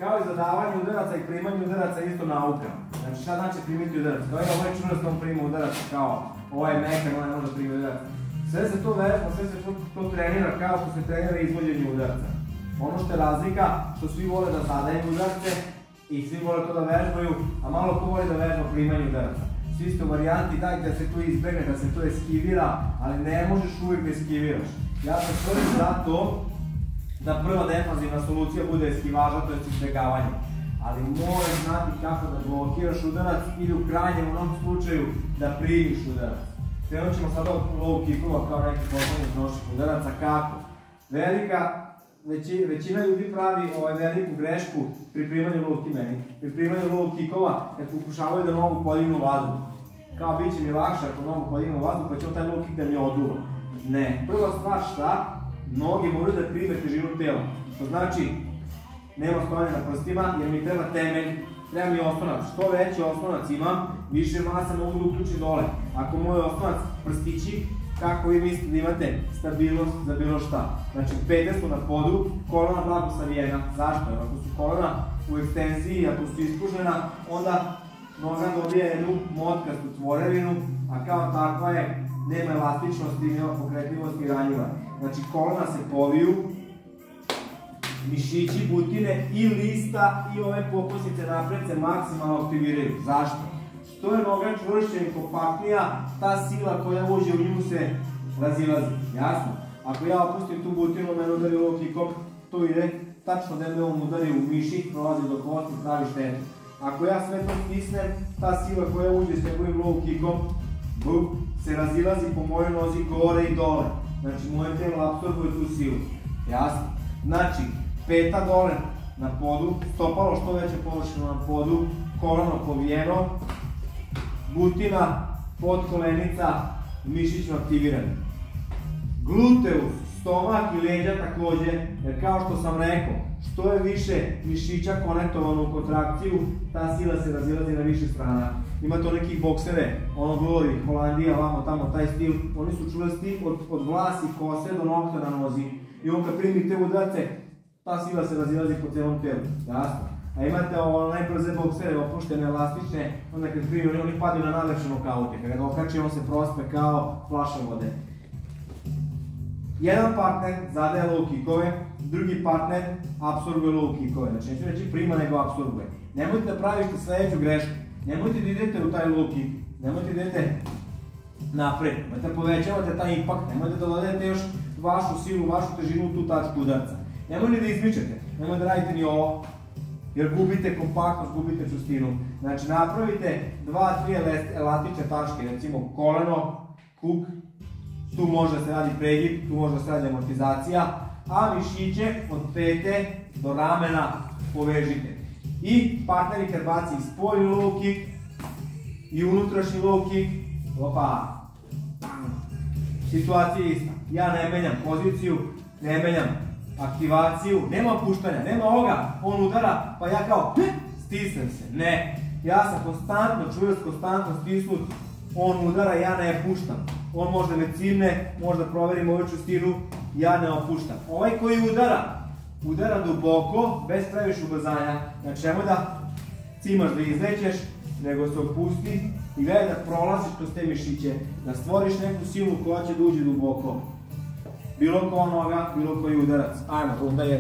Kao i za davanje udaraca i primanje udaraca isto nauka. Znači šta znači primiti udarac? To je ovaj čvrst, on prima udarac kao ovaj mekan, on ne može primiti udarac. Sve se to vežba, sve se to trenira kao što se trenira izvođenje udarca. Ono što je razlika, što svi vole da zadaju udarce i svi vole to da vežbaju, a malo ko voli da vežba primanje udaraca. Svi ste u varijanti daj da se to izbegne, da se to eskivira, ali ne možeš uvijek da eskiviraš. Ja sam tvrdim zato da prva defanzivna solucija bude eskivaža, to je izbjegavanje. Ali moraš znati kako da blokiraš udarac ili u krajnjem onom slučaju da primiš udarac. Krenut ćemo sada od low kickova kao neki poslednjih noših udaraca. Kako? Većina ljudi pravi veliku grešku pri primanju low kickova kad pokušavaju da nogu podignu vazduh. Kao bit će mi lakše ako nogu podignu vazduh pa će taj low kick da mi oduva. Ne. Prva stvar šta? Noge moraju da prime težinu tela. To znači, nema stojanja na prstima jer mi treba temelj, treba mi oslonac. Što veći oslonac imam, više masa mogu da uključim dole. Ako moj oslonac prstići, kako vi mislite da imate stabilnost za bilo šta. Znači, pete su na podu, kolona blago savijena. Zašto? Jer ako su kolona u ekstenziji, ako su ispužena, onda noga dobija jednu motkastu tvorevinu, a kao takva je, nema elastičnosti, nema pokretljivosti i ranjiva. Znači, kolona se poviju, mišići, butine i lista i ove pokosnice napred se maksimalno aktiviraju. Zašto? Što je noga čvršća i kompaktnija, ta sila koja uđe u nju se razilazi. Jasno? Ako ja opustim tu butinu, mene udari low kickom, to ide tačno da me on udari u mišić, prolazi do kosti, pravi štetu. Ako ja sve to stisnem, ta sila koja uđe s njegovim low kickom se razilazi po mojoj nozi gore i dole. Znači, moje telo apsorbuje tu silu. Jasno? Znači, peta dole na podu, stopalo što veće površino na podu, kolano povijeno, butina, podkolenica, mišićno aktivirane. Gluteus, stomak i leđa takođe, jer kao što sam rekao, što je više mišića konektovano u kontrakciju, ta sila se razilazi na više strana. Ima to nekih boksere, ono Glory, Holandija, vamo tamo, taj stil, oni su čvrsti od vlasi, kose do nokta na nozi. I on kad primi te udarce, ta sila se razilazi po celom telu, jasno. A imate najbrže boksere, opuštene, elastične, onda kad primi, oni padaju na najlepše nokaute. Kada ga okači, on se prospe kao flaša vode. Jedan partner zadaje low kickove, drugi partner apsorbuje low kickove. Znači, neću reći prima, nego apsorbuje. Nemojte da pravište sledeću grešku. Nemojte da idete u taj low kick. Nemojte da idete napred. Nemojte da povećavate taj impact. Nemojte da dodajete još vašu silu, vašu težinu u tu tačku udarca. Nemojte da izmičete. Nemojte da radite ni ovo. Jer gubite kompaktnost, gubite čvrstinu. Znači, napravite 2-3 elastične tačke. Recimo, koleno, kuk. Tu može da se radi pregib, tu može da se radi amortizacija, a mišiće od pete do ramena povežite. I partneri kad baci spoljni low kick i unutrašnji low kick, opa, situacija je ista. Ja ne menjam poziciju, ne menjam aktivaciju, nema opuštanja, nema ovoga, on udara, pa ja kao stisnem se. Ne, ja sam konstantno čvrst, konstantno stisnut, on udara, ja ne puštam. On možda me cimne, možda proveri moju čvrstinu, ja ne opuštam. Ovaj koji udara duboko, bez previše ubrzanja. Znači, nemoj da cimaš da izlećeš, nego se opusti i gledaj da prolaziš kroz te mišiće, da stvoriš neku silu koja će da uđe duboko. Bilo koja noga, bilo koji udarac. Ajmo, runda 1.